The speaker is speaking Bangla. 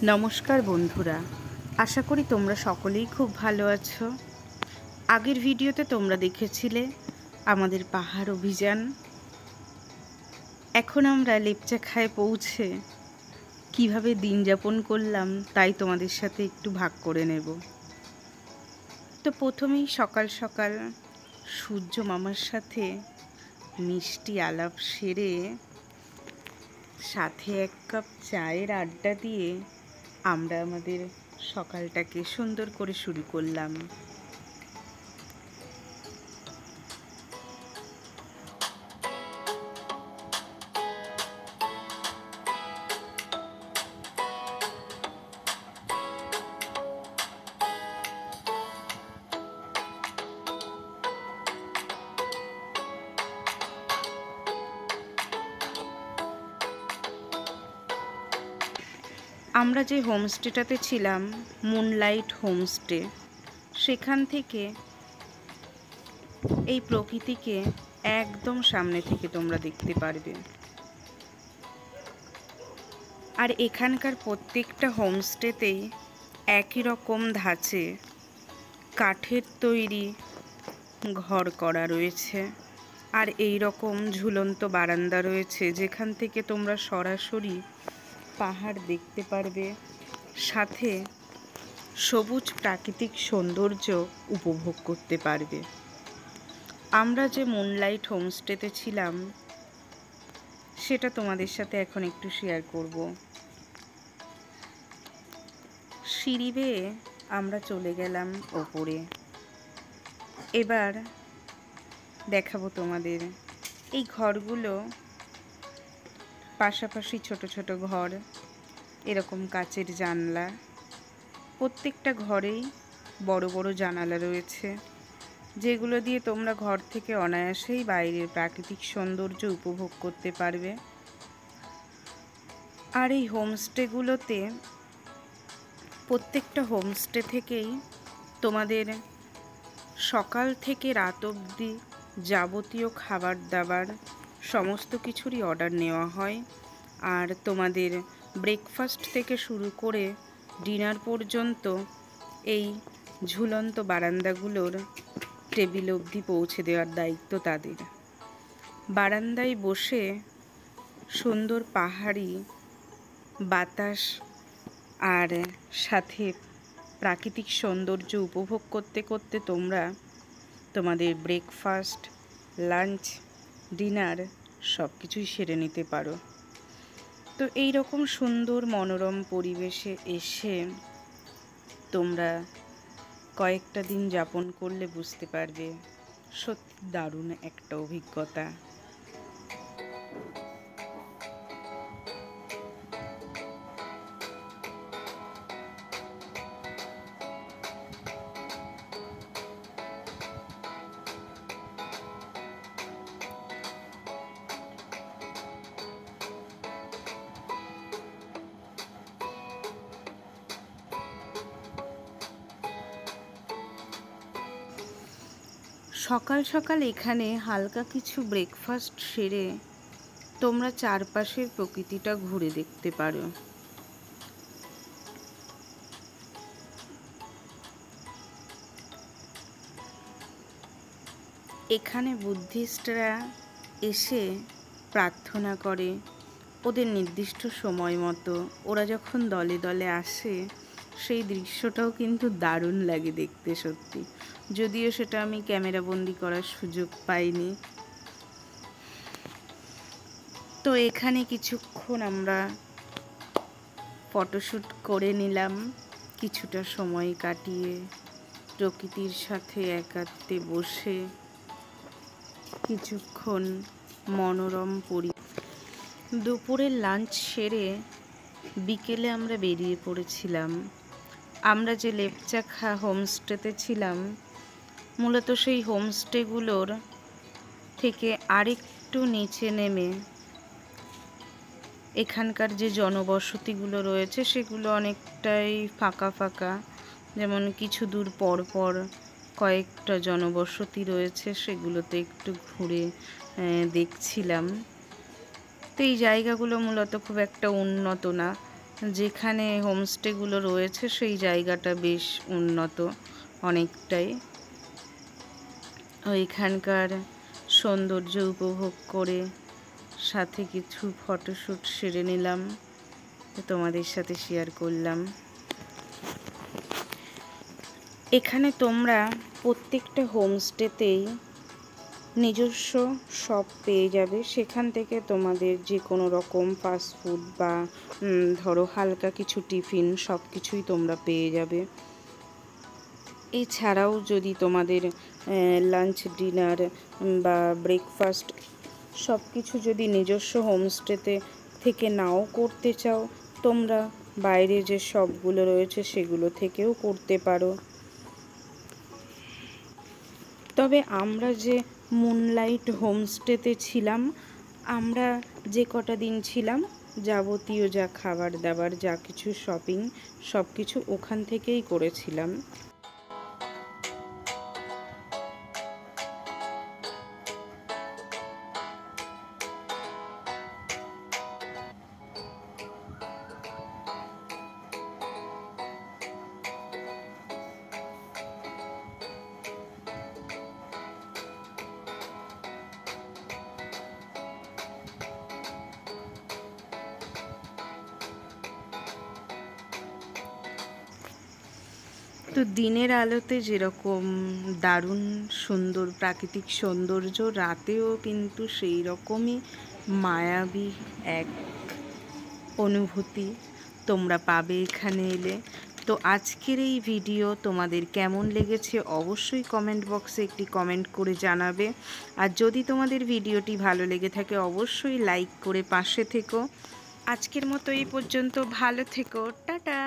নমস্কার বন্ধুরা, আশা করি তোমরা সকলেই খুব ভালো আছো। আগের ভিডিওতে তোমরা দেখেছিলে আমাদের পাহাড় অভিযান। এখন আমরা লেপচাখায় পৌঁছে কিভাবে দিন যাপন করলাম তাই তোমাদের সাথে একটু ভাগ করে নেব। তো প্রথমেই সকাল সকাল সূর্য মামার সাথে মিষ্টি আলাপ সেরে সাথে এক কাপ চায়ের আড্ডা দিয়ে আমরা আমাদের সকালটাকে সুন্দর করে শুরু করলাম। আমরা যে হোমস্টেটাতে ছিলাম, মুনলাইট হোমস্টে, সেখান থেকে এই প্রকৃতিকে একদম সামনে থেকে তোমরা দেখতে পারবে। আর এখানকার প্রত্যেকটা হোমস্টেতেই একই রকম ধাঁচে কাঠের তৈরি ঘর করা রয়েছে। আর এই রকম ঝুলন্ত বারান্দা রয়েছে যেখান থেকে তোমরা সরাসরি পাহাড় দেখতে পারবে, সাথে সবুজ প্রাকৃতিক সৌন্দর্য উপভোগ করতে পারবে। আমরা যে মুনলাইট হোমস্টেতে ছিলাম সেটা তোমাদের সাথে এখন একটু শেয়ার করব। সিঁড়ি বেয়ে আমরা চলে গেলাম ওপরে। এবার দেখাবো তোমাদের এই ঘরগুলো, পাশাপাশি ছোট ছোট ঘর, এরকম কাচের জানলা, প্রত্যেকটা ঘরেই বড় বড় জানালা রয়েছে যেগুলো দিয়ে তোমরা ঘর থেকে অনায়াসেই বাইরের প্রাকৃতিক সৌন্দর্য উপভোগ করতে পারবে। আর এই হোমস্টেগুলোতে, প্রত্যেকটা হোমস্টে থেকেই তোমাদের সকাল থেকে রাত অবধি যাবতীয় খাবার দাবার সমস্ত কিছুরই অর্ডার নেওয়া হয়। আর তোমাদের ব্রেকফাস্ট থেকে শুরু করে ডিনার পর্যন্ত এই ঝুলন্ত বারান্দাগুলোর টেবিল অবধি পৌঁছে দেওয়ার দায়িত্ব তাদের। বারান্দায় বসে সুন্দর পাহাড়ি বাতাস আর সাথে প্রাকৃতিক সৌন্দর্য উপভোগ করতে করতে তোমরা তোমাদের ব্রেকফাস্ট, লাঞ্চ, ডিনার সব কিছুই সেরে নিতে পারো। তো এই রকম সুন্দর মনোরম পরিবেশে এসে তোমরা কয়েকটা দিন যাপন করলে বুঝতে পারবে সত্যি দারুণ একটা অভিজ্ঞতা। সকাল সকাল এখানে হালকা কিছু ব্রেকফাস্ট সেরে তোমরা চারপাশের প্রকৃতিটা ঘুরে দেখতে পারো। এখানে বুদ্ধিস্টরা এসে প্রার্থনা করে ওদের নির্দিষ্ট সময় মতো। ওরা যখন দলে দলে আসে সেই দৃশ্যটাও কিন্তু দারুণ লাগে দেখতে সত্যি, যদিও সেটা আমি ক্যামেরাবন্দি করার সুযোগ পাইনি। তো এখানে কিছুক্ষণ আমরা ফটোশ্যুট করে নিলাম, কিছুটা সময় কাটিয়ে প্রকৃতির সাথে একান্তে বসে কিছুক্ষণ মনোরম দুপুরের লাঞ্চ সেরে বিকেলে আমরা বেরিয়ে পড়েছিলাম। আমরা যে লেপচাখা হোমস্টেতে ছিলাম, মূলত সেই হোমস্টেগুলোর থেকে আরেকটু নিচে নেমে এখানকার যে জনবসতিগুলো রয়েছে সেগুলো অনেকটাই ফাঁকা ফাঁকা। যেমন কিছু দূর পর পর কয়েকটা জনবসতি রয়েছে, সেগুলোতে একটু ঘুরে দেখছিলাম। তো এই জায়গাগুলো মূলত খুব একটা উন্নত না, যেখানে হোমস্টেগুলো রয়েছে সেই জায়গাটা বেশ উন্নত অনেকটাই। ওইখানকার সৌন্দর্য উপভোগ করে সাথে কিছু ফটোশ্যুট সেরে নিলাম, তোমাদের সাথে শেয়ার করলাম। এখানে তোমরা প্রত্যেকটা হোমস্টেতেই নিজস্ব শপ পেয়ে যাবে। সেখান থেকে তোমাদের যে কোনো রকম ফাস্টফুড বা ধরো হালকা কিছু টিফিন সব কিছুই তোমরা পেয়ে যাবে। এছাড়াও যদি তোমাদের লাঞ্চ ডিনার বা ব্রেকফাস্ট সব কিছু যদি নিজস্ব হোমস্টেতে থেকে নাও করতে চাও, তোমরা বাইরে যে শপগুলো রয়েছে সেগুলো থেকেও করতে পারো। তবে আমরা যে মুনলাইট হোমস্টেতে ছিলাম, আমরা যে কটা দিন ছিলাম যাবতীয় যা খাবার দাবার যা কিছু শপিং সব কিছু ওখান থেকেই করেছিলাম। তো দিনের আলোতে যেরকম দারুণ সুন্দর প্রাকৃতিক সৌন্দর্য, রাতেও কিন্তু সেই রকমই মায়াবী এক অনুভূতি তোমরা পাবে এখানে এলে। তো আজকের এই ভিডিও তোমাদের কেমন লেগেছে অবশ্যই কমেন্ট বক্সে একটি কমেন্ট করে জানাবে। আর যদি তোমাদের ভিডিওটি ভালো লেগে থাকে অবশ্যই লাইক করে পাশে থেকো। আজকের মতো এই পর্যন্ত, ভালো থেকো, টাটা।